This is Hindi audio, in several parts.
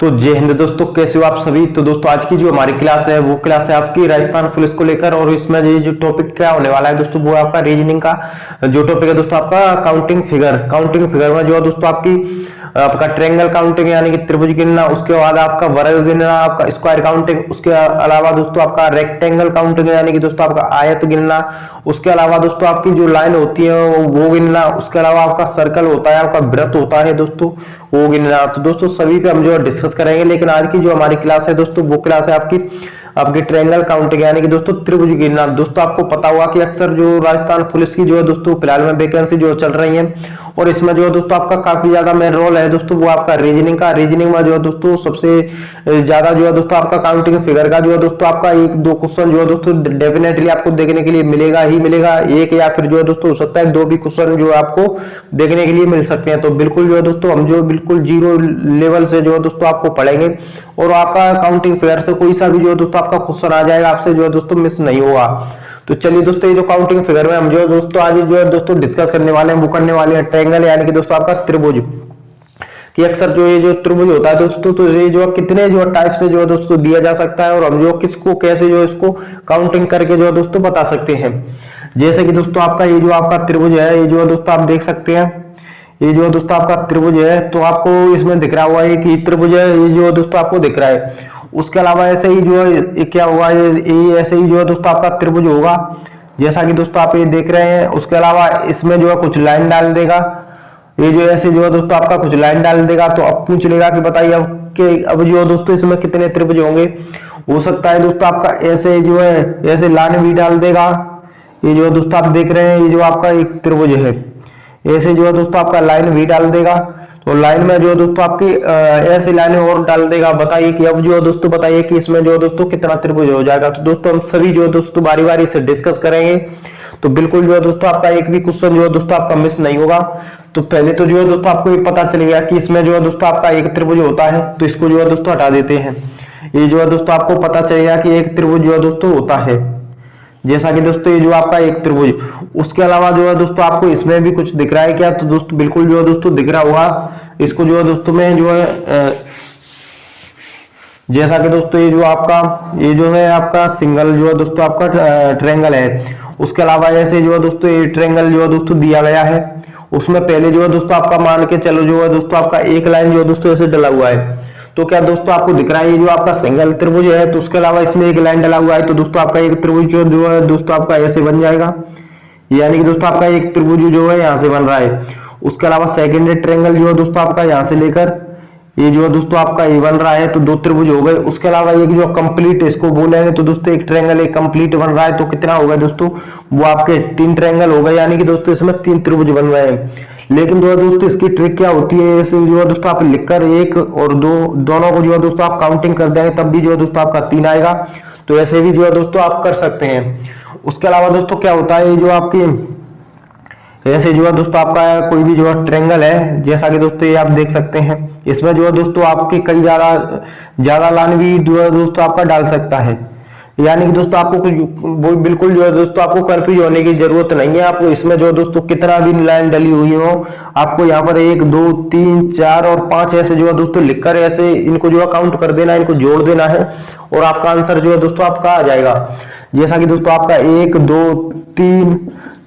तो जय हिंद दोस्तों, कैसे हो आप सभी। तो दोस्तों आज की जो हमारी क्लास है वो क्लास है आपकी राजस्थान पुलिस को लेकर, और इसमें ये जो टॉपिक क्या होने वाला है दोस्तों वो आपका रीजनिंग का जो टॉपिक है दोस्तों आपका काउंटिंग फिगर में जो है दोस्तों आपका ट्रायंगल काउंटिंग यानी कि त्रिभुज गिनना, उसके बाद आपका वर्ग गिनना, आपका स्क्वायर काउंटिंग, उसके अलावा दोस्तों आपका रेक्टेंगल काउंटिंग यानी कि दोस्तों आपका आयत गिनना, उसके अलावा दोस्तों आपकी जो लाइन होती है वो गिनना, उसके अलावा आपका सर्कल होता है, आपका वृत्त होता है दोस्तों वो गिनना। तो दोस्तों सभी पे हम जो डिस्कस करेंगे, लेकिन आज की जो हमारी क्लास है दोस्तों वो क्लास है आपकी ट्रायंगल काउंटिंग यानी कि दोस्तों त्रिभुज गिनना। दोस्तों आपको पता होगा कि अक्सर जो राजस्थान पुलिस की जो है दोस्तों फिलहाल में वैकेंसी जो चल रही है, और इसमें जो है दोस्तों आपका काफी ज्यादा मेन रोल है दोस्तों वो आपका रीजनिंग में जो है दोस्तों सबसे ज्यादा जो है दोस्तों आपका काउंटिंग फिगर का जो है दोस्तों आपका एक दो क्वेश्चन जो है दोस्तों डेफिनेटली आपको देखने के लिए मिलेगा ही मिलेगा, एक या फिर जो है दोस्तों हो सकता है दो भी क्वेश्चन जो आपको देखने के लिए मिल सकते हैं। तो बिल्कुल जो है दोस्तों हम जो बिल्कुल जीरो लेवल से जो है दोस्तों आपको पढ़ेंगे, और आपका काउंटिंग फिगर से कोई सा भी जो है दोस्तों आपका क्वेश्चन आ जाएगा, आपसे जो है दोस्तों मिस नहीं होगा। तो चलिए दोस्तों ये जो काउंटिंग फिगर में हम जो है दोस्तों आज जो है दोस्तों डिस्कस करने वाले हैं वो करने वाले हैं ट्रायंगल यानी कि दोस्तों आपका त्रिभुज, कि अक्सर जो ये जो त्रिभुज होता है दोस्तों तो ये जो कितने जो टाइप से जो है दोस्तों दिया जा सकता है, और हम जो किसको कैसे जो इसको काउंटिंग करके जो है दोस्तों बता सकते हैं। जैसे कि दोस्तों आपका ये जो आपका त्रिभुज है, ये जो है दोस्तों आप देख सकते हैं, ये जो दोस्तों आपका त्रिभुज है, तो आपको इसमें दिख रहा हुआ है कि त्रिभुज है, ये जो दोस्तों आपको दिख रहा है। उसके अलावा ऐसे ही जो है क्या होगा, ये ऐसे ही जो है दोस्तों आपका त्रिभुज होगा जैसा कि दोस्तों आप ये देख रहे हैं। उसके अलावा इसमें जो है कुछ लाइन डाल देगा, ये जो ऐसे जो है दोस्तों आपका कुछ लाइन डाल देगा। तो अब पूछ लेगा कि बताइए अब जो है दोस्तों इसमें कितने त्रिभुज होंगे। हो सकता है दोस्तों आपका ऐसे जो है ऐसे लाइन भी डाल देगा, ये जो दोस्तों आप देख रहे हैं ये जो आपका एक त्रिभुज है, ऐसे जो है दोस्तों आपका लाइन भी डाल देगा। तो लाइन में जो है दोस्तों आपकी ऐसे लाइन और डाल देगा। बताइए कि अब जो है दोस्तों बताइए कि इसमें जो है दोस्तों कितना त्रिभुज हो जाएगा। तो दोस्तों हम सभी जो है दोस्तों बारी बारी से डिस्कस करेंगे, तो बिल्कुल जो है दोस्तों आपका एक भी क्वेश्चन जो है दोस्तों आपका मिस नहीं होगा। तो पहले तो जो है दोस्तों आपको ये पता चल गया कि इसमें जो है दोस्तों आपका एक त्रिभुज होता है, तो इसको जो है दोस्तों हटा देते हैं। ये जो है दोस्तों आपको पता चलेगा कि एक त्रिभुज जो है दोस्तों होता है, जैसा कि दोस्तों ये जो आपका एक त्रिभुज। उसके अलावा जो है दोस्तों आपको इसमें भी कुछ दिख रहा है क्या, तो दोस्तों बिल्कुल जो है दोस्तों दिख रहा होगा। इसको जो है दोस्तों में जो है जैसा कि दोस्तों ये जो है आपका सिंगल जो है दोस्तों आपका ट्रायंगल है। उसके अलावा ऐसे जो है दोस्तों ये ट्रायंगल जो है दोस्तों दिया गया है, उसमें पहले जो है दोस्तों आपका मान के चलो जो है दोस्तों आपका एक लाइन जो है दोस्तों ऐसे डला हुआ है। तो क्या दोस्तों आपको दिख रहा है ये जो आपका सिंगल त्रिभुज है, तो उसके अलावा इसमें एक लाइन डला हुआ है, तो दोस्तों आपका एक त्रिभुज जो है दोस्तों आपका ऐसे बन जाएगा, यानी कि दोस्तों आपका एक त्रिभुज जो है यहाँ से बन रहा है। उसके अलावा सेकेंडरी ट्रायंगल जो है दोस्तों आपका यहाँ से लेकर ये जो है दोस्तों आपका ये बन रहा है, तो दो त्रिभुज हो गए। उसके अलावा एक जो कंप्लीट इसको बोलेंगे तो दोस्तों एक ट्रायंगल एक कंप्लीट बन रहा है, तो कितना होगा दोस्तों वो आपके तीन ट्रायंगल हो गए, यानी कि दोस्तों इसमें तीन त्रिभुज बन रहे हैं। लेकिन जो है दोस्तों इसकी ट्रिक क्या होती है, ऐसे जो है दोस्तों आप लिखकर एक और दो दोनों को जो है दोस्तों आप काउंटिंग कर देंगे तब भी जो है दोस्तों आपका तीन आएगा। तो ऐसे भी जो है दोस्तों आप कर सकते हैं। उसके अलावा दोस्तों क्या होता है, जो आपकी ऐसे जो है दोस्तों आपका कोई भी जो है ट्रायंगल है, जैसा कि दोस्तों ये आप देख सकते हैं, इसमें जो है दोस्तों आपकी कई ज्यादा लाइन भी जो है दोस्तों आपका डाल सकता है, यानी कि दोस्तों आपको कुछ बिल्कुल जो है दोस्तों आपको कंफ्यूज होने की जरूरत नहीं है। आपको इसमें जो दोस्तों कितना भी लाइन डली हुई हो, आपको यहाँ पर 1 2 3 4 और 5 ऐसे जो है दोस्तों लिखकर ऐसे इनको जो है काउंट कर देना, इनको जोड़ देना है, और आपका आंसर जो है दोस्तों आपका आ जाएगा। जैसा कि दोस्तों आपका 1 2 3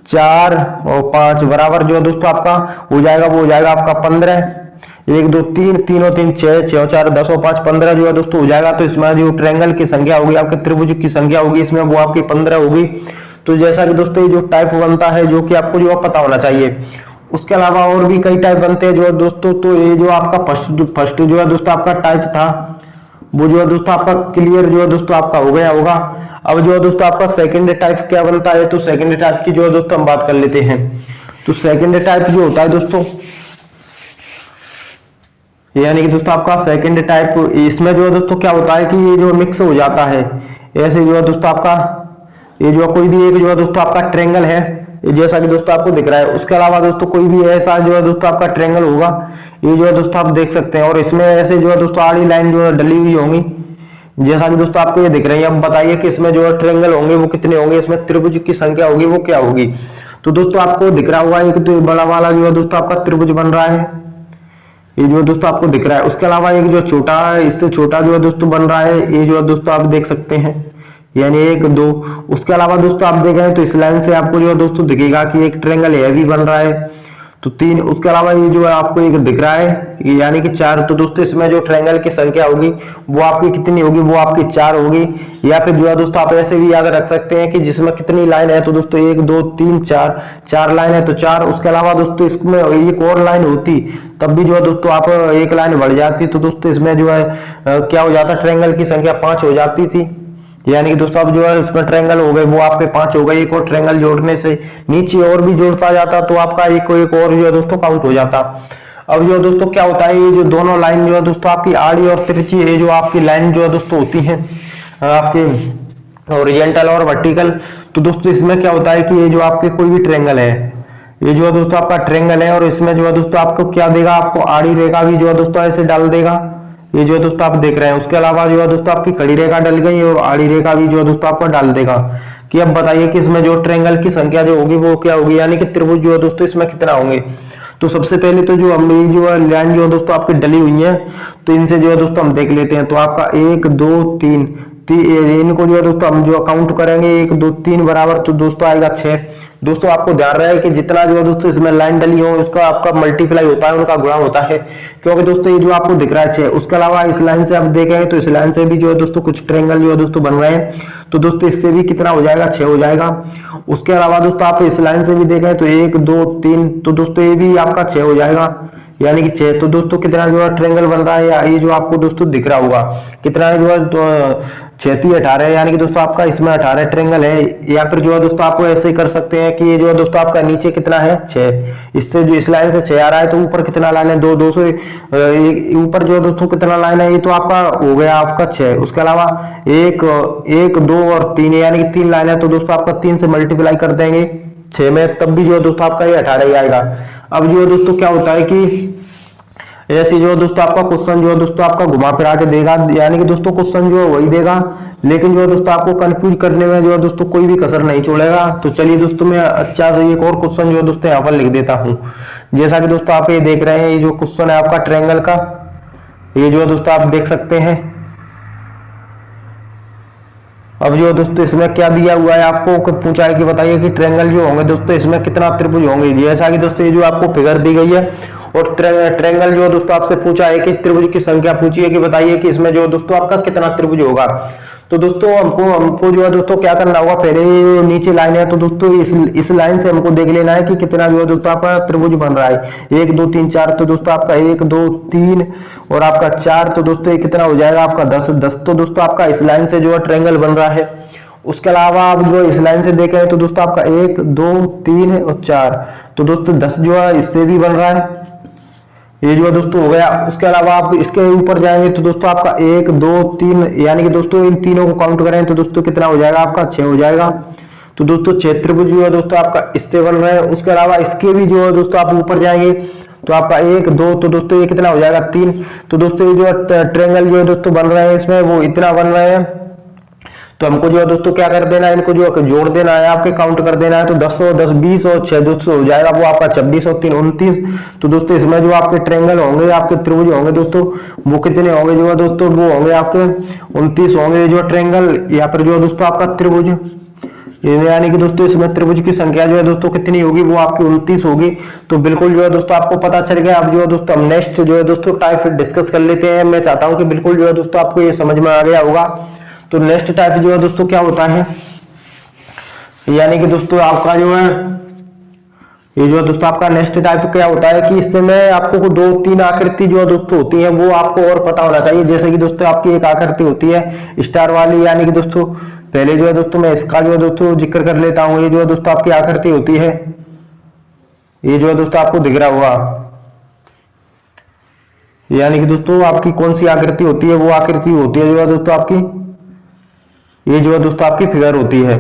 4 और 5 बराबर जो है दोस्तों आपका हो जाएगा, वो हो जाएगा आपका 15। 1 2 3 3 और 3 6 6 और 4 10 और 5 15 जो है दोस्तों हो जाएगा। तो इसमें जो ट्रायंगल की संख्या होगी, आपके त्रिभुज की संख्या होगी, इसमें वो आपकी 15 होगी। तो जैसा कि दोस्तों ये जो टाइप बनता है जो कि आपको जो पता होना चाहिए। उसके अलावा और भी कई टाइप बनते हैं जो है दोस्तों। तो ये जो आपका फर्स्ट जो है दोस्तों आपका टाइप था वो जो है दोस्तों आपका क्लियर जो है दोस्तों आपका हो गया होगा। अब जो है दोस्तों आपका सेकंड टाइप क्या बनता है, तो सेकंड टाइप की जो है दोस्तों हम बात कर लेते हैं। तो सेकंड टाइप जो होता है दोस्तों, यानी कि दोस्तों आपका सेकंड टाइप, इसमें जो है दोस्तों क्या होता है कि ये जो मिक्स हो जाता है, ऐसे जो है दोस्तों आपका ये जो कोई भी एक जो है दोस्तों आपका ट्रायंगल है, जैसा कि दोस्तों आपको दिख रहा है। उसके अलावा दोस्तों कोई भी ऐसा जो है दोस्तों आपका ट्रायंगल होगा, ये जो है दोस्तों आप देख सकते हैं, और इसमें ऐसे जो है दोस्तों आड़ी लाइन जो है डली हुई होंगी, जैसा कि दोस्तों आपको ये दिख रही है। अब बताइए कि इसमें जो है ट्रायंगल होंगे वो कितने होंगे, इसमें त्रिभुज की संख्या होगी वो क्या होगी। तो दोस्तों आपको दिख रहा होगा एक तो बड़ा वाला जो है दोस्तों आपका त्रिभुज बन रहा है, ये जो दोस्तों आपको दिख रहा है। उसके अलावा एक जो छोटा है, इससे छोटा जो है दोस्तों बन रहा है, ये जो है दोस्तों आप देख सकते हैं, यानी 1 2। उसके अलावा दोस्तों आप देखें तो इस लाइन से आपको जो है दोस्तों दिखेगा कि एक ट्रायंगल ये भी बन रहा है, तो 3। उसके अलावा ये जो है आपको एक दिख रहा है, यानी कि 4। तो दोस्तों इसमें जो ट्रायंगल की संख्या होगी वो आपकी कितनी होगी, वो आपकी 4 होगी। या फिर जो है दोस्तों आप ऐसे भी याद रख सकते हैं कि जिसमें कितनी लाइन है, तो दोस्तों 1 2 3 4, 4 लाइन है तो 4। उसके अलावा दोस्तों इसमें एक और लाइन होती तब भी जो है दोस्तों आप एक लाइन बढ़ जाती, तो दोस्तों इसमें जो है क्या हो जाता, ट्रायंगल की संख्या 5 हो जाती थी। यानी कि दोस्तों अब जो है इसमें ट्रायंगल हो गए वो आपके 5 हो गए। एक और ट्रायंगल जोड़ने से नीचे और भी जोड़ता जाता तो आपका एक और जो है दोस्तों काउंट हो जाता। अब जो दोस्तों क्या होता है, ये जो दोनों लाइन जो है दोस्तों आपकी आड़ी और तिरछी, ये जो आपकी लाइन जो है दोस्तों होती है आपके हॉरिजॉन्टल और वर्टिकल, तो दोस्तों इसमें क्या होता है कि ये जो आपके कोई भी ट्रायंगल है, ये जो है दोस्तों आपका ट्रायंगल है, और इसमें जो है दोस्तों आपको क्या देगा, आपको आड़ी रेखा भी जो है दोस्तों ऐसे डाल देगा, ये जो है दोस्तों आप देख रहे हैं। उसके अलावा जो है दोस्तों आपकी खड़ी रेखा डल गई और आड़ी रेखा भी जो है दोस्तों आपको डाल देगा। कि अब बताइए कि इसमें जो ट्रायंगल की संख्या जो होगी वो क्या होगी, यानी कि त्रिभुज जो है दोस्तों इसमें कितना होंगे। तो सबसे पहले तो जो हम ये जो लाइन जो है दोस्तों आपकी डली हुई है, तो इनसे जो है दोस्तों हम देख लेते हैं। तो आपका 1 2 3, इनको जो है दोस्तों हम जो काउंट करेंगे 1 2 3 बराबर, तो दोस्तों आएगा 6। दोस्तों आपको ध्यान रहे कि जितना जो है दोस्तों इसमें लाइन डली हो उसका आपका मल्टीप्लाई होता है, उनका गुणा होता है, क्योंकि दोस्तों ये जो आपको दिख रहा है 6। उसके अलावा इस लाइन से आप देखेंगे तो इस लाइन से भी जो है दोस्तों कुछ ट्रायंगल जो है दोस्तों बन रहे हैं, तो दोस्तों इससे भी कितना हो जाएगा, 6 हो जाएगा। उसके अलावा दोस्तों आप इस लाइन से भी देखें तो 1 2 3, तो दोस्तों ये भी आपका 6 हो जाएगा, यानी कि 6। तो दोस्तों कितना जो है ट्रायंगल बन रहा है, या ये जो आपको दोस्तों दिख रहा होगा कितना है, जो है 6 18, यानी कि दोस्तों आपका इसमें 18 ट्रायंगल है। या फिर जो है दोस्तों आप ऐसे ही कर सकते हैं कि ये जो है दोस्तों आपका नीचे कितना है 6, इससे जो इस लाइन से 6 आ रहा है, तो ऊपर कितना लाइन है 2 2 से ऊपर जो है दोस्तों कितना लाइन है, ये तो आपका हो गया आपका 6। उसके अलावा 1 1 2 और 3, यानी कि 3 लाइन है, तो दोस्तों आपका 3 से मल्टीप्लाई कर देंगे 6 में, तब भी जो है दोस्तों आपका ये 18 ही आएगा। अब जो है दोस्तों क्या होता है कि ऐसे जो दोस्तों आपका क्वेश्चन जो है दोस्तों आपका घुमा फिरा के देगा, यानी कि दोस्तों क्वेश्चन जो है वही देगा, लेकिन जो है दोस्तों आपको कंफ्यूज करने में जो है दोस्तों कोई भी कसर नहीं छोड़ेगा। तो चलिए दोस्तों मैं अच्छा से एक और क्वेश्चन जो है दोस्तों यहाँ पर लिख देता हूँ। जैसा कि दोस्तों आप ये देख रहे हैं, ये जो क्वेश्चन है आपका ट्रायंगल का, ये जो है दोस्तों आप देख सकते हैं। अब जो दोस्तों इसमें क्या दिया हुआ है, आपको पूछा है कि बताइए कि ट्रायंगल जो होंगे दोस्तों इसमें कितना त्रिभुज होंगे। जैसा कि दोस्तों ये जो आपको फिगर दी गई है, और ट्रायंगल जो दोस्तों आपसे पूछा है कि त्रिभुज की संख्या पूछी है कि बताइए कि इसमें जो दोस्तों आपका कितना त्रिभुज होगा। तो दोस्तों हमको जो है दोस्तों क्या करना होगा, पहले नीचे लाइन है, तो दोस्तों इस लाइन से हमको देख लेना है कि कितना जो है दोस्तों आपका त्रिभुज बन रहा है। 1 2 3 4, तो दोस्तों आपका 1 2 3 और आपका 4, तो दोस्तों ये कितना हो जाएगा आपका 10 10। तो दोस्तों आपका इस लाइन से जो है ट्रायंगल बन रहा है। उसके अलावा आप जो इस लाइन से देखें तो दोस्तों आपका 1 2 3 और 4, तो दोस्तों 10 जो है इससे भी बन रहा है, ये जो है दोस्तों हो गया। उसके अलावा आप इसके ऊपर जाएंगे तो दोस्तों आपका 1 2 3, यानी कि दोस्तों इन तीनों को काउंट करें तो दोस्तों कितना हो जाएगा आपका 6 हो जाएगा। तो दोस्तों 6 त्रिभुज जो है दोस्तों आपका इससे बन रहा है। उसके अलावा इसके भी जो है दोस्तों आप ऊपर जाएंगे तो आपका 1 2, तो दोस्तों ये कितना हो जाएगा 3। तो दोस्तों ये जो ट्रायंगल जो है दोस्तों बन रहे हैं इसमें वो इतना बन रहे हैं, तो हमको जो है दोस्तों क्या कर देना है, इनको जो जोड़ देना है, आपके काउंट कर देना है। तो 10 और 10 20 और 6 दोस्तों हो जाएगा वो आपका 26 और 3 29। तो दोस्तों इसमें जो आपके ट्रायंगल होंगे, आपके त्रिभुज होंगे दोस्तों, वो कितने होंगे, जो है दोस्तों वो होंगे आपके 29 होंगे जो ट्रायंगल, या फिर जो है दोस्तों आपका त्रिभुज, यानी कि दोस्तों इसमें त्रिभुज की संख्या जो है दोस्तों कितनी होगी, वो आपकी 29 होगी। तो बिल्कुल जो है दोस्तों आपको पता चल गया। अब जो है दोस्तों हम नेक्स्ट जो है दोस्तों टाइप डिस्कस कर लेते हैं। मैं चाहता हूं कि बिल्कुल जो है दोस्तों आपको ये समझ में आ गया होगा। तो नेक्स्ट टाइप जो है दोस्तों क्या होता है, यानी कि दोस्तों आपका जो है ये जो है दोस्तों आपका नेक्स्ट टाइप क्या होता है कि इससे मैं आपको 2 3 आकृति जो है दोस्तों होती है वो आपको और पता होना चाहिए। जैसे कि दोस्तों आपकी एक आकृति होती है स्टार वाली, यानी कि दोस्तों पहले जो है दोस्तों मैं इसका जो है दोस्तों जिक्र कर लेता हूं। ये जो है दोस्तों आपकी आकृति होती है, ये जो है दोस्तों आपको दिख रहा होगा, यानी कि दोस्तों आपकी कौन सी आकृति होती है, वो आकृति होती है जो है दोस्तों आपकी, ये जो है दोस्तों आपकी फिगर होती है।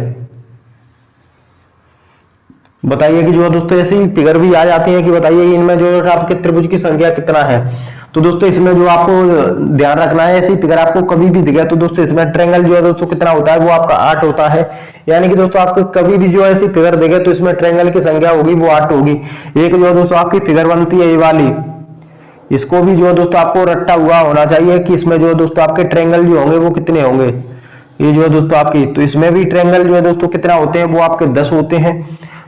बताइए कि जो है दोस्तों ऐसी फिगर भी आ जाती है कि बताइए इनमें जो है आपके त्रिभुज की संख्या कितना है। तो दोस्तों इसमें जो आपको ध्यान रखना है, ऐसी फिगर आपको कभी भी दिखे तो दोस्तों इसमें ट्रायंगल जो है दोस्तों कितना होता है, वो आपका 8 होता है। यानी कि दोस्तों आपको कभी भी जो ऐसी फिगर दिखे तो इसमें ट्रायंगल की संख्या होगी वो 8 होगी। एक जो है दोस्तों आपकी फिगर बनती है ये वाली, इसको भी जो है दोस्तों आपको रट्टा हुआ होना चाहिए कि इसमें जो है दोस्तों आपके ट्रायंगल जो होंगे वो कितने होंगे। ये जो है दोस्तों आपकी, तो इसमें भी ट्रायंगल जो है दोस्तों कितना होते हैं, वो आपके 10 होते हैं।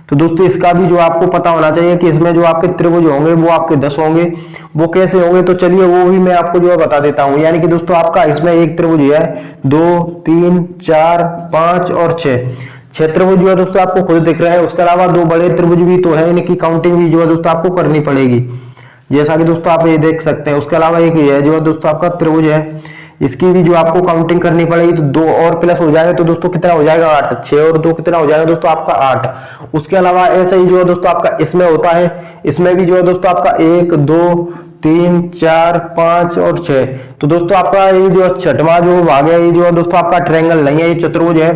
तो दोस्तों इसका भी जो आपको पता होना चाहिए कि इसमें जो आपके त्रिभुज होंगे वो आपके 10 होंगे। वो कैसे होंगे, तो चलिए वो भी मैं आपको जो है बता देता हूं। यानी कि दोस्तों आपका इसमें एक त्रिभुज है, 2 3 4 5 और 6 त्रिभुज जो है दोस्तों आपको खुद दिख रहे हैं। उसके अलावा 2 बड़े त्रिभुज भी तो है, इनकी काउंटिंग भी जो है दोस्तों आपको करनी पड़ेगी, जैसा कि दोस्तों आप ये देख सकते हैं। उसके अलावा एक ये है जो है दोस्तों आपका त्रिभुज है, इसकी भी जो आपको काउंटिंग करनी पड़ेगी। तो 2 और प्लस हो जाएगा तो दोस्तों कितना हो जाएगा, 8। 6 और 2 कितना हो जाएगा दोस्तों आपका 8। उसके अलावा ऐसे ही जो है दोस्तों आपका इसमें होता है, इसमें भी जो है दोस्तों आपका 1 2 3 4 5 और 6। तो दोस्तों आपका ये जो छठवां जो भाग है, ये जो है दोस्तों आपका ट्रायंगल नहीं है, ये चतुर्भुज है।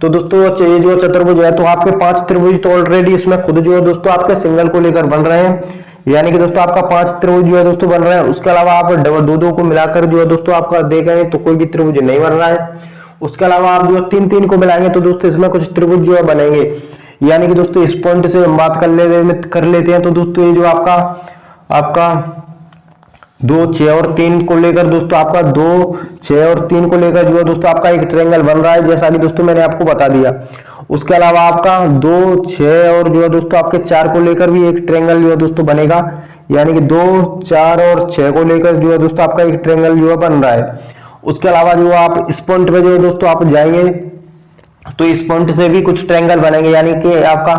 तो दोस्तों ये जो चतुर्भुज है, तो आपके 5 त्रिभुज तो ऑलरेडी इसमें खुद जो है दोस्तों आपके सिंगल को लेकर बन रहे हैं। यानी कि दोस्तों आपका 5 त्रिभुज जो है दोस्तों बन रहा है। उसके अलावा आप दो को मिलाकर जो है दोस्तों आपका देखेंगे तो कोई भी त्रिभुज नहीं बन रहा है। उसके अलावा आप जो 3 को मिलाएंगे तो दोस्तों इसमें कुछ त्रिभुज जो है बनेंगे। यानी कि दोस्तों इस पॉइंट से हम बात कर लेते हैं। तो दोस्तों ये जो आपका 2 6 और 3 को लेकर दोस्तों आपका 2 6 और 3 को लेकर जो है दोस्तों आपका एक ट्रायंगल बन रहा है, जैसा कि दोस्तों मैंने आपको बता दिया। उसके अलावा आपका 2 6 और जो है दोस्तों आपके 4 को लेकर भी एक ट्रायंगल जो है दोस्तों बनेगा। यानी कि 2 4 और 6 को लेकर जो है दोस्तों आपका एक ट्रायंगल जो है बन रहा है। उसके अलावा जो आप इस पॉइंट पे जो है दोस्तों आप जाएंगे तो इस पॉइंट से भी कुछ ट्रायंगल बनेंगे। यानी कि आपका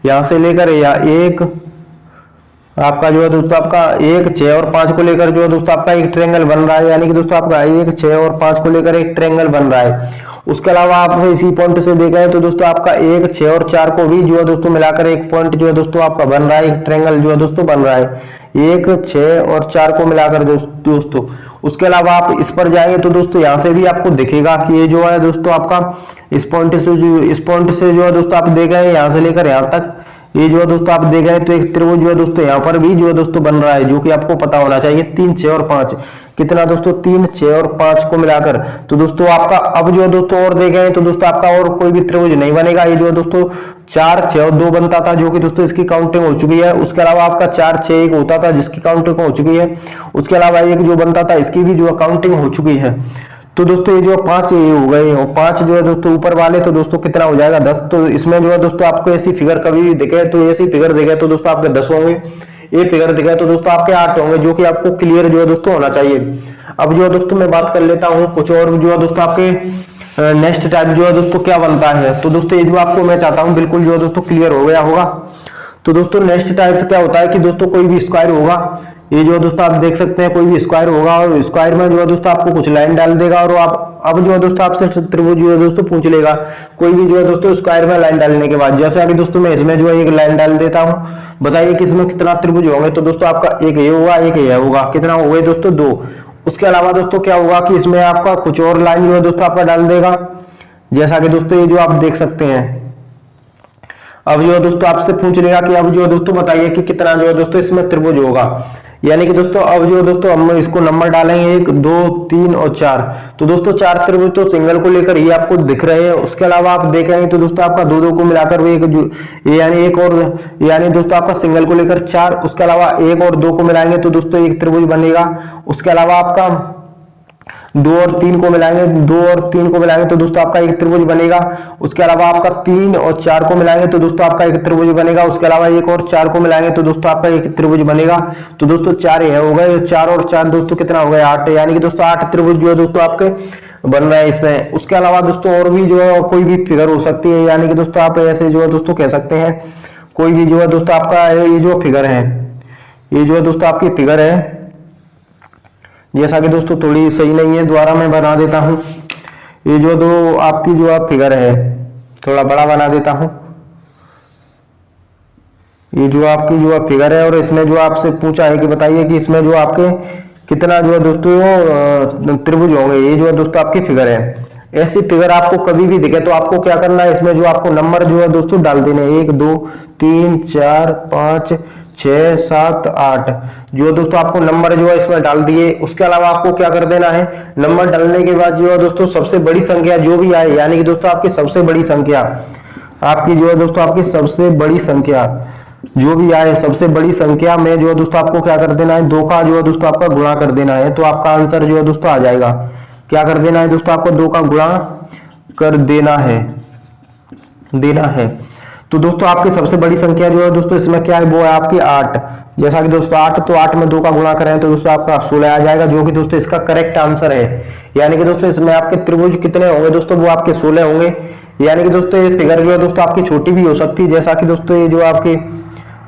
यहां से लेकर एक आपका जो है दोस्तों आपका 1 6 और 5 को लेकर जो है दोस्तों आपका एक ट्रायंगल बन रहा है। यानी कि दोस्तों आपका 1 6 और 5 को लेकर एक ट्रायंगल बन रहा है। उसके अलावा आप इसी पॉइंट से देखें तो दोस्तों आपका 1 6 और 4 को भी जो है दोस्तों मिलाकर एक पॉइंट जो है दोस्तों आपका बन रहा है, एक ट्रायंगल जो है दोस्तों बन रहा है 1 6 और 4 को मिलाकर दोस्तों। उसके अलावा आप इस पर जाएंगे तो दोस्तों यहाँ से भी आपको दिखेगा कि ये जो है दोस्तों आपका इस पॉइंट से जो है दोस्तों आप देख रहे हैं यहाँ से लेकर यहाँ तक, ये जो है दोस्तों आप देख रहे हैं तो एक त्रिभुज जो है दोस्तों यहाँ पर भी जो है दोस्तों बन रहा है, जो कि आपको पता होना चाहिए। 3 6 और 5 कितना दोस्तों 3 6 और 5 को मिलाकर। तो दोस्तों आपका अब जो है दोस्तों और देखें तो दोस्तों आपका और कोई भी त्रिभुज नहीं बनेगा। ये जो है दोस्तों 4 6 और 2 बनता था, जो कि दोस्तों इसकी काउंटिंग हो चुकी है। उसके अलावा आपका 4 6 1 होता था, जिसकी काउंटिंग हो चुकी है। उसके अलावा एक जो बनता था इसकी भी जो काउंटिंग हो चुकी है। तो दोस्तों ये जो 5 ये हो गए और 5 जो है दोस्तों ऊपर वाले, तो दोस्तों कितना हो जाएगा 10। तो इसमें जो है दोस्तों आपको ऐसी फिगर कभी भी दिखे तो ऐसी फिगर दिखे तो दोस्तों आपके 10 होंगे। ये फिगर दिखे तो दोस्तों आपके 8 होंगे, जो कि आपको क्लियर जो है दोस्तों होना चाहिए। अब जो है दोस्तों मैं बात कर लेता हूँ कुछ और जो है दोस्तों आपके नेक्स्ट टाइप जो है दोस्तों क्या बनता है। तो दोस्तों ये जो आपको मैं चाहता हूँ बिल्कुल जो है दोस्तों क्लियर हो गया होगा। तो दोस्तों नेक्स्ट टाइप क्या होता है कि दोस्तों कोई भी स्क्वायर होगा, ये जो दोस्तों आप देख सकते हैं कोई भी स्क्वायर होगा और स्क्वायर में जो है दोस्तों आपको कुछ लाइन डाल देगा और आप अब जो है दोस्तों आपसे त्रिभुज जो है दोस्तों पूछ लेगा कोई भी जो है दोस्तों स्क्वायर में लाइन डालने के बाद। जैसे अभी दोस्तों मैं इसमें जो है एक लाइन डाल देता हूं, बताइए कि इसमें कितना त्रिभुज होंगे। तो दोस्तों आपका एक ये होगा, एक ये होगा, कितना हो गए दोस्तों 2। उसके अलावा दोस्तों क्या होगा कि इसमें आपका कुछ और लाइन जो है दोस्तों आपका डाल देगा, जैसा कि दोस्तों ये जो आप देख सकते हैं। अब जो है दोस्तों आपसे पूछ लेगा कि अब जो है दोस्तों बताइए कि कितना जो है दोस्तों इसमें त्रिभुज होगा। यानी कि दोस्तों अब जो है दोस्तों हम इसको नंबर डालेंगे 1 2 3 और 4। तो दोस्तों 4 त्रिभुज तो सिंगल को लेकर ही आपको दिख रहे हैं। उसके अलावा आप देखेंगे तो दोस्तों आपका 2 2 को मिलाकर भी यानी एक और, यानी दोस्तों आपका सिंगल को लेकर 4। उसके अलावा 1 और 2 को मिलाएंगे तो दोस्तों एक त्रिभुज बनेगा। उसके अलावा आपका 2 और 3 को मिलाएंगे, 2 और 3 को मिलाएंगे तो दोस्तों आपका एक त्रिभुज बनेगा। उसके अलावा आपका 3 और 4 को मिलाएंगे तो दोस्तों आपका एक त्रिभुज बनेगा। उसके अलावा 1 और 4 को मिलाएंगे तो दोस्तों आपका एक त्रिभुज बनेगा। तो दोस्तों 4 ये हो गए, 4 और 4 दोस्तों कितना हो गया 8। यानी कि दोस्तों 8 त्रिभुज जो है दोस्तों आपके बन रहे हैं इसमें। उसके अलावा दोस्तों और भी जो है कोई भी फिगर हो सकती है। यानी कि दोस्तों आप ऐसे जो है दोस्तों कह सकते हैं कोई भी जो है दोस्तों आपका ये जो फिगर है, ये जो है दोस्तों आपकी फिगर है, जैसा कि दोस्तों थोड़ी सही नहीं है, दोबारा मैं बना देता हूं। ये जो दो आपकी जो आप फिगर है थोड़ा बड़ा बना देता हूं। ये जो आपकी जो फिगर है और इसमें जो आपसे पूछा है कि बताइए कि इसमें जो आपके कितना जो है दोस्तों त्रिभुज होंगे। ये जो है दोस्तों आपकी फिगर है। ऐसी फिगर आपको कभी भी दिखे तो आपको क्या करना है, इसमें जो आपको नंबर जो है दोस्तों डाल देने 1 2 3 4 5 6 7 8 जो दोस्तों आपको नंबर जो है इसमें डाल दिए। उसके अलावा आपको क्या कर देना है, नंबर डालने के बाद जो है दोस्तों सबसे बड़ी संख्या जो भी आए, यानी कि दोस्तों आपकी सबसे बड़ी संख्या आपकी जो है दोस्तों आपकी सबसे बड़ी संख्या जो भी आए सबसे बड़ी संख्या में जो है दोस्तों आपको क्या कर देना है, 2 का जो है दोस्तों आपका गुणा कर देना है, तो आपका आंसर जो है दोस्तों आ जाएगा। क्या कर देना है दोस्तों, आपको 2 का गुणा कर देना है। तो दोस्तों आपकी सबसे बड़ी संख्या जो है दोस्तों इसमें क्या है, वो है आपकी 8। जैसा कि दोस्तों 8, तो 8 में 2 का गुणा करें तो दोस्तों आपका 16 आ जाएगा, जो कि दोस्तों इसका करेक्ट आंसर है। यानी कि दोस्तों इसमें आपके त्रिभुज कितने होंगे दोस्तों, वो आपके 16 होंगे। यानी कि दोस्तों ये फिगर जो है दोस्तों आपकी छोटी भी हो सकती है, जैसा कि दोस्तों ये जो आपकी,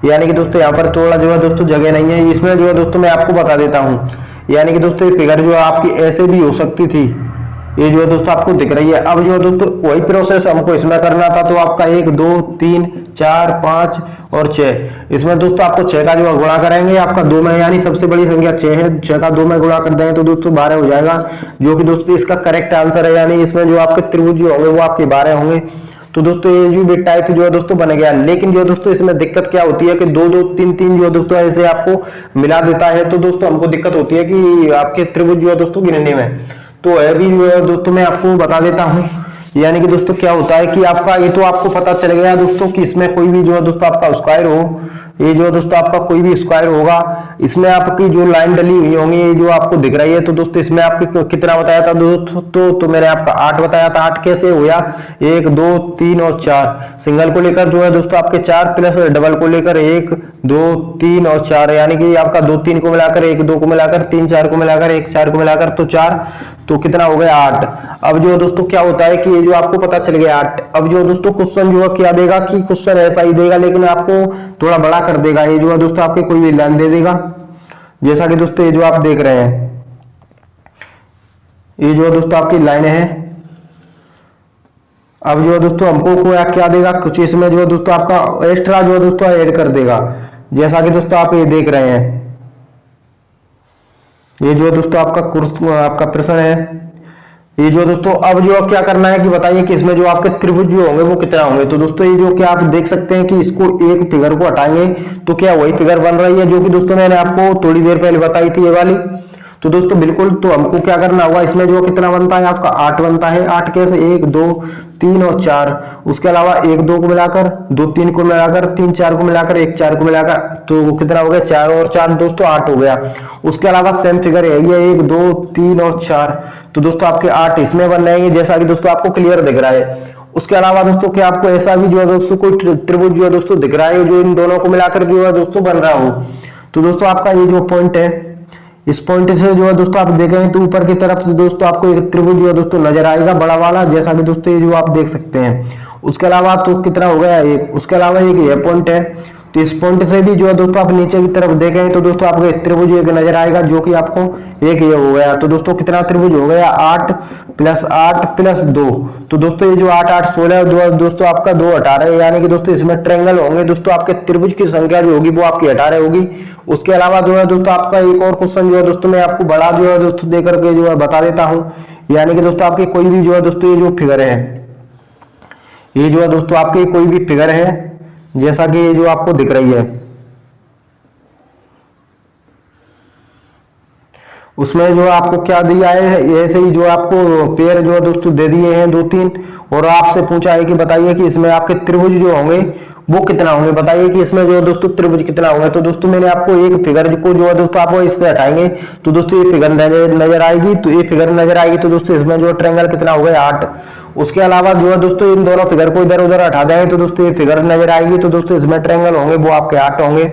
यानी कि दोस्तों यहाँ पर थोड़ा जो है दोस्तों जगह नहीं है, इसमें जो है दोस्तों मैं आपको बता देता हूँ। यानी कि दोस्तों ये फिगर जो है आपकी ऐसे भी हो सकती थी, ये जो है दोस्तों आपको दिख रही है। अब जो है दोस्तों वही प्रोसेस हमको इसमें करना था, तो आपका 1 2 3 4 5 और 6, इसमें दोस्तों आपको 6 का जो है गुणा करेंगे आपका 2 में, यानी सबसे बड़ी संख्या 6 है, 6 का 2 में गुणा कर देंगे तो दोस्तों 12 हो जाएगा, जो कि दोस्तों इसका करेक्ट आंसर है। यानी इसमें जो आपके त्रिभुज जो होंगे वो आपके 12 होंगे। तो दोस्तों ये जो भी टाइप जो है दोस्तों बन गया। लेकिन जो दोस्तों इसमें दिक्कत क्या होती है कि 2 2 3 3 जो है दोस्तों ऐसे आपको मिला देता है, तो दोस्तों हमको दिक्कत होती है कि आपके त्रिभुज जो है दोस्तों गिनने में। तो अभी जो है दोस्तों मैं आपको बता देता हूँ। यानी कि दोस्तों क्या होता है कि आपका ये तो आपको पता चल गया दोस्तों कि इसमें कोई भी जो है दोस्तों आपका स्क्वायर हो, ये जो दोस्तों आपका कोई भी स्क्वायर होगा, इसमें आपकी जो लाइन डली हुई होंगी ये जो आपको दिख रही है, तो दोस्तों इसमें आपके कितना बताया था दोस्तों, तो मैंने आपका 8 बताया था। 8 कैसे हुआ, 1 2 3 और 4, सिंगल को लेकर जो है दोस्तों आपके 4 प्लस डबल को लेकर 1 2 3 और 4, यानी कि आपका 2 3 को मिलाकर 1 2 को मिलाकर 3 4 को मिलाकर 1 4 को मिलाकर तो 4, तो कितना हो गया 8। अब जो दोस्तों क्या होता है कि ये जो आपको पता चल गया 8, अब जो दोस्तों क्वेश्चन जो है क्या देगा कि क्वेश्चन ऐसा ही देगा, लेकिन आपको थोड़ा बड़ा कर देगा। ये जो है दोस्तों आपके कोई भी लाइन दे देगा, जैसा कि दोस्तों ये जो आप देख रहे हैं, ये जो है दोस्तों आपकी लाइन है। अब जो है दोस्तों हमको क्या देगा, कुछ इसमें जो है दोस्तों आपका एक्स्ट्रा जो है दोस्तों ऐड कर देगा, जैसा कि दोस्तों आप ये देख रहे हैं। ये जो है दोस्तों आपका प्रश्न है, ये जो दोस्तों अब जो क्या करना है कि बताइए कि इसमें जो आपके त्रिभुज जो होंगे वो कितना होंगे। तो दोस्तों ये जो क्या आप देख सकते हैं कि इसको एक फिगर को हटाएंगे तो क्या वही फिगर बन रही है जो कि दोस्तों मैंने आपको थोड़ी देर पहले बताई थी, ये वाली। तो दोस्तों बिल्कुल, तो हमको क्या करना होगा, इसमें जो कितना बनता है आपका 8 बनता है। 8 कैसे, 1 2 3 और 4, उसके अलावा 1 2 को मिलाकर 2 3 को मिलाकर 3 4 को मिलाकर 1 4 को मिलाकर, तो कितना हो गया 4 और 4 दोस्तों 8 हो गया। उसके अलावा सेम फिगर है ये 1 2 3 और 4, तो दोस्तों आपके 8 इसमें बन जाएंगे, जैसा कि दोस्तों आपको क्लियर दिख रहा है। उसके अलावा दोस्तों क्या आपको ऐसा भी जो है दोस्तों कोई त्रिभुज जो है दोस्तों दिख रहा है जो इन दोनों को मिलाकर जो है दोस्तों बन रहा हो। तो दोस्तों आपका ये जो पॉइंट है, इस पॉइंट से जो है दोस्तों आप देखेंगे तो ऊपर की तरफ से दोस्तों आपको एक त्रिभुज जो है दोस्तों नजर आएगा बड़ा वाला, जैसा कि दोस्तों ये जो आप देख सकते हैं। उसके अलावा तो कितना हो गया एक, उसके अलावा एक ये पॉइंट है, तो इस पॉइंट से भी जो है दोस्तों आप नीचे की तरफ देखेंगे तो दोस्तों आपको एक त्रिभुज एक नजर आएगा, जो कि आपको एक ये हो गया। तो दोस्तों कितना त्रिभुज हो गया, 8 प्लस 2, तो दोस्तों ये जो 8 8 16 दोस्तों आपका 2 18, यानी कि दोस्तों इसमें ट्रायंगल होंगे दोस्तों, आपके त्रिभुज की संख्या जो होगी वो आपकी 18 होगी। उसके अलावा जो है दोस्तों आपका एक और क्वेश्चन जो है दोस्तों मैं आपको बड़ा जो है दोस्तों दे करके जो है बता देता हूँ। यानी कि दोस्तों आपके कोई भी जो है दोस्तों ये जो फिगर है, ये जो है दोस्तों आपकी कोई भी फिगर है, जैसा कि ये जो आपको दिख रही है, उसमें जो आपको क्या दिया है, ऐसे ही जो आपको पेयर जो है दोस्तों दे दिए हैं 2 3, और आपसे पूछा है कि बताइए कि इसमें आपके त्रिभुज जो होंगे वो कितना होंगे, बताइए कि इसमें जो है दोस्तों त्रिभुज कितना होंगे। तो दोस्तों मैंने आपको एक फिगर को जो है दोस्तों आपको इससे हटाएंगे तो दोस्तों ये फिगर नजर आएगी, तो ये फिगर नजर आएगी, तो दोस्तों इसमें जो ट्रायंगल कितना हो गया 8। उसके अलावा जो है दोस्तों इन दोनों फिगर को इधर उधर हटा देंगे तो दोस्तों ये फिगर नजर आएगी, तो दोस्तों इसमें ट्रायंगल होंगे वो आपके 8 होंगे।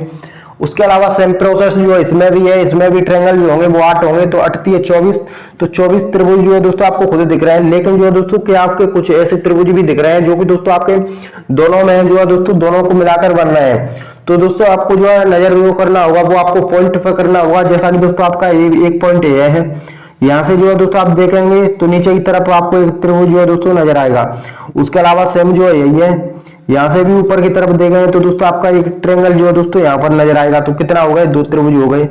उसके अलावा सेम प्रोसेस जो इसमें भी है, इसमें भी ट्रायंगल जो होंगे वो 8 होंगे, तो 8 है 24, तो 24 त्रिभुज जो है दोस्तों आपको खुद दिख रहे हैं। लेकिन जो है दोस्तों क्या आपके कुछ ऐसे त्रिभुज भी दिख रहे हैं जो कि दोस्तों आपके दोनों में जो है दोस्तों दोनों को मिलाकर बन रहे हैं। तो दोस्तों आपको जो है नजर वो करना होगा, वो आपको पॉइंट पर करना होगा, जैसा कि दोस्तों आपका एक पॉइंट ये है, यहाँ से जो है दोस्तों आप देखेंगे तो नीचे की तरफ आपको एक त्रिभुज जो है दोस्तों नजर आएगा। उसके अलावा सेम जो है यही है, यहाँ से भी ऊपर की तरफ देखेंगे तो दोस्तों आपका एक ट्रायंगल जो है दोस्तों यहाँ पर नजर आएगा, तो कितना हो गए 2 त्रिभुज हो गए।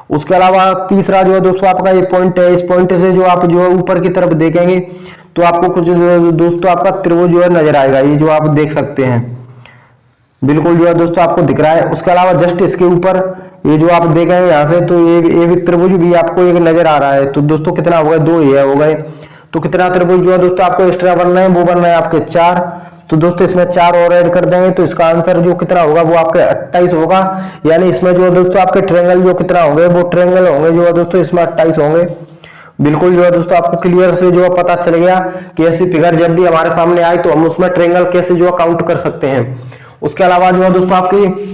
उसके अलावा तीसरा जो है दोस्तों आपका ये पॉइंट है, इस पॉइंट से जो आप जो है ऊपर की तरफ देखेंगे तो आपको कुछ दोस्तों आपका त्रिभुज जो है नजर आएगा, ये जो आप देख सकते हैं बिल्कुल जो है दोस्तों आपको दिख रहा है। उसके अलावा जस्ट इसके ऊपर ये जो आप देखेंगे यहाँ से, तो ये भी त्रिभुज भी आपको एक नजर आ रहा है, तो दोस्तों कितना हो गया 2 ये हो गए। तो कितना त्रिभुज जो है दोस्तों आपको एक्स्ट्रा बनना है, वो बनना है आपके 4। तो दोस्तों इसमें 4 और ऐड कर देंगे तो इसका आंसर जो कितना होगा वो आपके 28 होगा। यानी इसमें जो है दोस्तों आपके ट्रायंगल जो कितना होंगे, वो ट्रायंगल होंगे जो है दोस्तों इसमें 28 होंगे। बिल्कुल जो है दोस्तों आपको क्लियर से जो है पता चल गया कि ऐसी फिगर जब भी हमारे सामने आए तो हम उसमें ट्रायंगल कैसे जो है काउंट कर सकते हैं। उसके अलावा जो है दोस्तों आपकी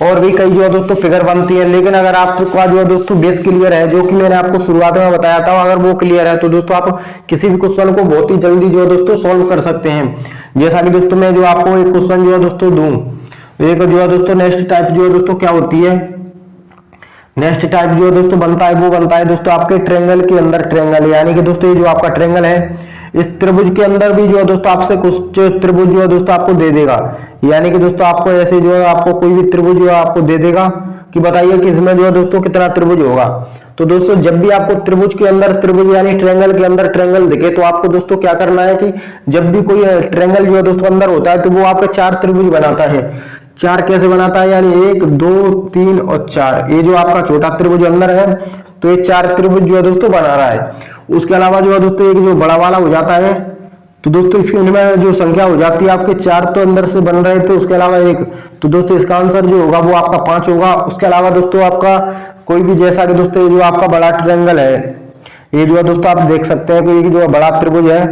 और भी कई जो है दोस्तों फिगर बनती है, लेकिन अगर आपका जो है दोस्तों बेस क्लियर है, जो कि मैंने आपको शुरुआत में बताया था, अगर वो क्लियर है तो दोस्तों आप किसी भी क्वेश्चन को बहुत ही जल्दी जो है दोस्तों सॉल्व कर सकते हैं। जैसा कि दोस्तों मैं जो आपको एक क्वेश्चन जो है दोस्तों दूं, एक जो है दोस्तों नेक्स्ट टाइप जो है दोस्तों क्या होती है, नेक्स्ट टाइप जो दोस्तों बनता है वो बनता है दोस्तों आपके ट्रायंगल के अंदर ट्रायंगल। यानी कि दोस्तों ये जो आपका ट्रायंगल है, इस त्रिभुज के अंदर भी जो है दोस्तों आपसे कुछ त्रिभुज जो है दोस्तों आपको दे देगा। यानी कि दोस्तों आपको ऐसे जो है आपको कोई भी त्रिभुज जो है आपको दे देगा कि बताइए कि इसमें जो है दोस्तों कितना त्रिभुज होगा। तो दोस्तों जब भी आपको त्रिभुज के अंदर त्रिभुज यानी ट्रायंगल के अंदर ट्रायंगल दिखे तो आपको दोस्तों क्या करना है कि जब भी कोई ट्रायंगल जो है दोस्तों अंदर होता है तो वो आपके 4 त्रिभुज बनाता है। 4 कैसे बनाता है, यानी 1 2 3 और 4। ये जो आपका छोटा त्रिभुज अंदर है तो ये 4 त्रिभुज जो है दोस्तों बना रहा है। उसके अलावा जो है दोस्तों एक जो बड़ा वाला हो जाता है तो दोस्तों इसके इनमें जो संख्या हो जाती है आपके 4 तो अंदर से बन रहे थे, उसके अलावा 1, तो दोस्तों इसका आंसर जो होगा वो आपका 5 होगा। उसके अलावा दोस्तों आपका कोई भी, जैसा कि दोस्तों ये जो आपका बड़ा ट्रायंगल है, ये जो है दोस्तों आप देख सकते हैं कि ये जो बड़ा त्रिभुज है,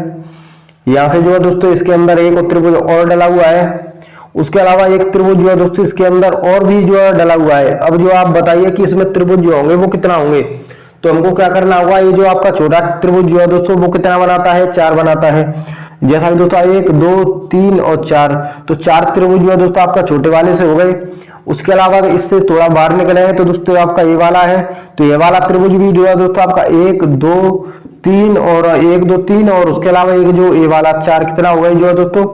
यहाँ से जो है दोस्तों इसके अंदर एक त्रिभुज और डला हुआ है। उसके अलावा एक त्रिभुज जो है दोस्तों इसके अंदर और भी जो है डला हुआ है। अब जो आप बताइए कि इसमें त्रिभुज जो होंगे वो कितना होंगे, तो हमको क्या करना होगा, ये जो आपका छोटा त्रिभुज जो है दोस्तों वो कितना बनाता है, 4 बनाता है। जैसा कि दोस्तों 1 2 3 और 4, तो 4 त्रिभुज जो है दोस्तों आपका छोटे वाले से हो गए। उसके अलावा इससे थोड़ा बाहर निकले हैं तो दोस्तों आपका ये वाला है, तो ये वाला त्रिभुज भी जो है दोस्तों आपका 1 2 3 और 1 2 3 और उसके अलावा एक जो ये वाला 4 कितना हो गए जो है दोस्तों,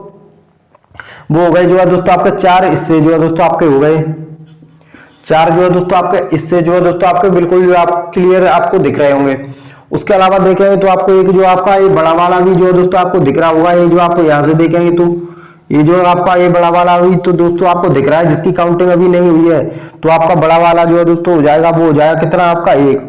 वो हो गए जो है दोस्तों आपके 4। इससे जो है दोस्तों आपके हो गए 4 जो है दोस्तों आपके, इससे जो है दोस्तों आपके बिल्कुल आप क्लियर आपको दिख रहे होंगे। उसके अलावा देखेंगे तो आपको एक जो आपका ये बड़ा वाला भी जो है दोस्तों आपको दिख रहा होगा। ये जो आपको यहाँ से देखेंगे तो ये जो आपका ये बड़ा वाला भी तो दोस्तों आपको दिख रहा है, जिसकी काउंटिंग अभी नहीं हुई है, तो आपका बड़ा वाला जो है दोस्तों हो जाएगा, वो हो जाएगा कितना आपका 1।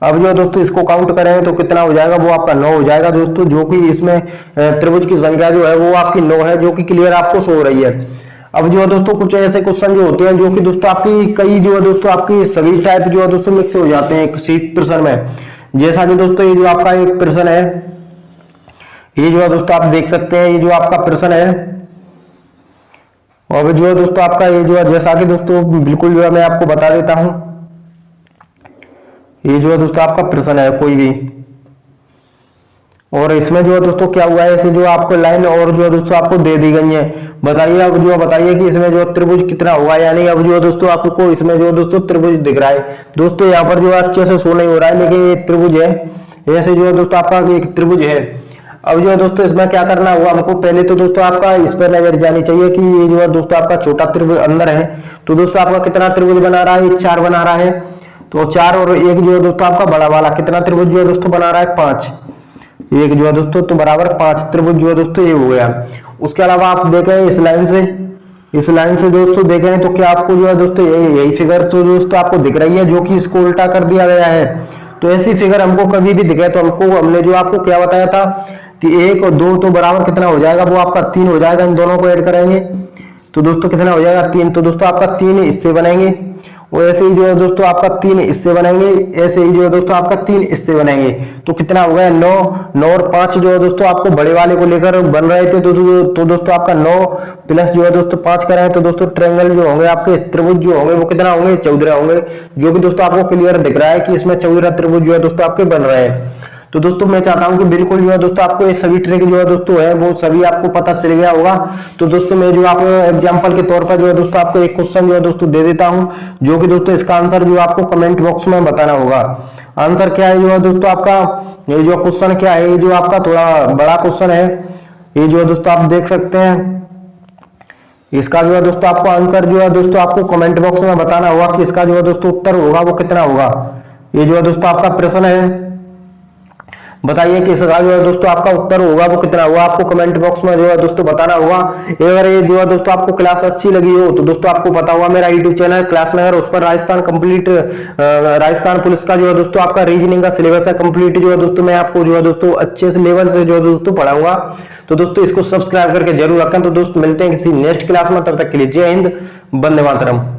अब जो है दोस्तों इसको काउंट करें तो कितना हो जाएगा, वो आपका 9 हो जाएगा दोस्तों, जो कि इसमें त्रिभुज की संख्या जो है वो आपकी 9 है, जो कि क्लियर आपको शो हो रही है। अब जो है दोस्तों कुछ ऐसे क्वेश्चन जो होते हैं जो कि दोस्तों आपकी कई जो है दोस्तों आपकी सभी टाइप जो है दोस्तों मिक्स हो जाते हैं किसी प्रश्न में। जैसा कि दोस्तों ये जो आपका एक प्रश्न है, ये जो है दोस्तों आप देख सकते हैं, ये जो आपका प्रश्न है, और जो है दोस्तों आपका ये जो है, जैसा कि दोस्तों बिल्कुल जो है मैं आपको बता देता हूं, ये जो है दोस्तों आपका प्रश्न है कोई भी, और इसमें जो है दोस्तों क्या हुआ है, ऐसे जो आपको लाइन और जो है दोस्तों आपको दे दी गई है। बताइए अब जो बताइए कि इसमें जो त्रिभुज कितना होगा, यानी अब जो है दोस्तों आपको इसमें जो दोस्तों त्रिभुज दिख रहा है दोस्तों, यहाँ पर जो अच्छे से शो नहीं हो रहा है, लेकिन ये त्रिभुज है, ऐसे जो है दोस्तों आपका एक त्रिभुज है। अब जो है दोस्तों इसमें क्या करना होगा हमको, पहले तो दोस्तों आपका इस पर नजर जानी चाहिए कि ये जो है दोस्तों आपका छोटा त्रिभुज अंदर है, तो दोस्तों आपका कितना त्रिभुज बना रहा है, 4 बना रहा है। तो 4 और 1 जो है दोस्तों आपका बड़ा वाला कितना त्रिभुज जो है दोस्तों बना रहा है, 5। 1 जो है दोस्तों तो बराबर 5 त्रिभुज जो है दोस्तों ये हो गया। उसके अलावा आप देखें इस लाइन से दोस्तों देखें तो क्या आपको जो है दोस्तों यही फिगर तो दोस्तों आपको दिख रही है, जो कि इसको उल्टा कर दिया गया है। तो ऐसी फिगर हमको कभी भी दिखे तो हमने जो आपको क्या बताया था कि 1 और 2 तो बराबर कितना हो जाएगा, वो आपका 3 हो जाएगा। इन दोनों को ऐड करेंगे तो दोस्तों कितना हो जाएगा, 3। तो दोस्तों आपका 3 इससे बनेंगे, और ऐसे ही जो है दोस्तों आपका 3 इससे बनेंगे, ऐसे ही जो है दोस्तों आपका 3 इससे बनेंगे। तो कितना हो गया 9 और 5 जो है दोस्तों आपको बड़े वाले को लेकर बन रहे थे, तो दोस्तों आपका 9 प्लस जो है दोस्तों 5 करें तो दोस्तों ट्रायंगल जो होंगे आपके त्रिभुज जो होंगे वो कितना होंगे, 14 होंगे, जो कि दोस्तों आपको क्लियर दिख रहा है कि इसमें 14 त्रिभुज जो है दोस्तों आपके बन रहे हैं। तो दोस्तों मैं चाहता हूं कि बिल्कुल जो है दोस्तों आपको ये सभी ट्रिक जो है दोस्तों है वो सभी आपको पता चल गया होगा। तो दोस्तों मैं जो आपको एग्जांपल के तौर पर जो है दोस्तों आपको एक क्वेश्चन जो है दोस्तों दे देता हूं, जो कि दोस्तों इसका आंसर जो आपको कमेंट बॉक्स में बताना होगा। आंसर क्या है जो है दोस्तों आपका, ये जो क्वेश्चन क्या है, ये जो आपका थोड़ा बड़ा क्वेश्चन है, ये जो है दोस्तों आप देख सकते हैं। इसका जो है दोस्तों आपको आंसर जो है दोस्तों आपको कमेंट बॉक्स में बताना होगा कि इसका जो है दोस्तों उत्तर होगा वो कितना होगा। ये जो है दोस्तों आपका प्रश्न है, बताइए कि इसका जो है दोस्तों आपका उत्तर होगा वो कितना हुआ, आपको कमेंट बॉक्स में जो है दोस्तों बताना होगा। अगर ये जो है दोस्तों आपको क्लास अच्छी लगी हो तो दोस्तों आपको पता होगा मेरा यूट्यूब चैनल क्लास नगर, उस पर राजस्थान पुलिस का जो है दोस्तों आपका रीजनिंग का सिलेबस है कंप्लीट, जो है दोस्तों मैं आपको जो है दोस्तों अच्छे से लेवल से जो है दोस्तों पढ़ाऊंगा। तो दोस्तों इसको सब्सक्राइब करके जरूर रखें। तो दोस्तों मिलते हैं किसी नेक्स्ट क्लास में, तब तक के लिए जय हिंद, वंदे मातरम।